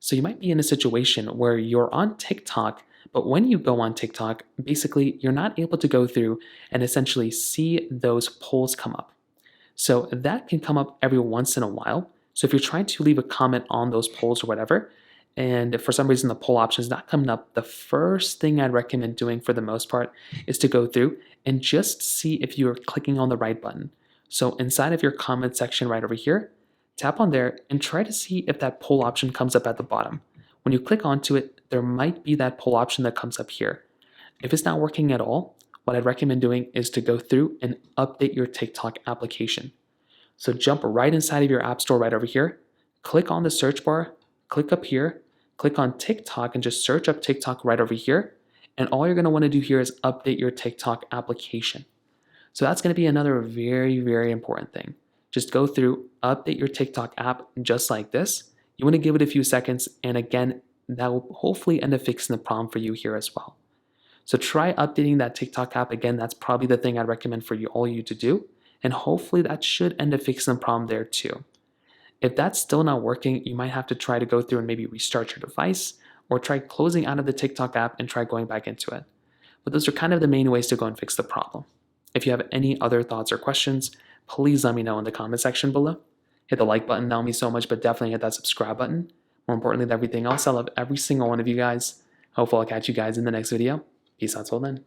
So you might be in a situation where you're on TikTok, but when you go on TikTok, basically you're not able to go through and essentially see those polls come up. So that can come up every once in a while. So if you're trying to leave a comment on those polls or whatever, and if for some reason the poll option is not coming up, the first thing I'd recommend doing for the most part is to go through and just see if you're clicking on the right button. So inside of your comment section right over here, tap on there and try to see if that poll option comes up at the bottom. When you click onto it, there might be that poll option that comes up here. If it's not working at all, what I'd recommend doing is to go through and update your TikTok application. So jump right inside of your app store right over here, click on the search bar, click up here, click on TikTok and just search up TikTok right over here. And all you're going to want to do here is update your TikTok application. So that's going to be another very, very important thing. Just go through, update your TikTok app just like this. You want to give it a few seconds, and again, that will hopefully end up fixing the problem for you here as well. So try updating that TikTok app. Again, that's probably the thing I'd recommend for you to do, and hopefully that should end up fixing the problem there too. If that's still not working, you might have to try to go through and maybe restart your device, or try closing out of the TikTok app and try going back into it. But those are kind of the main ways to go and fix the problem. If you have any other thoughts or questions, please let me know in the comment section below. Hit the like button, that would mean so much, but definitely hit that subscribe button. More importantly than everything else, I love every single one of you guys. Hopefully I'll catch you guys in the next video. Peace out till then.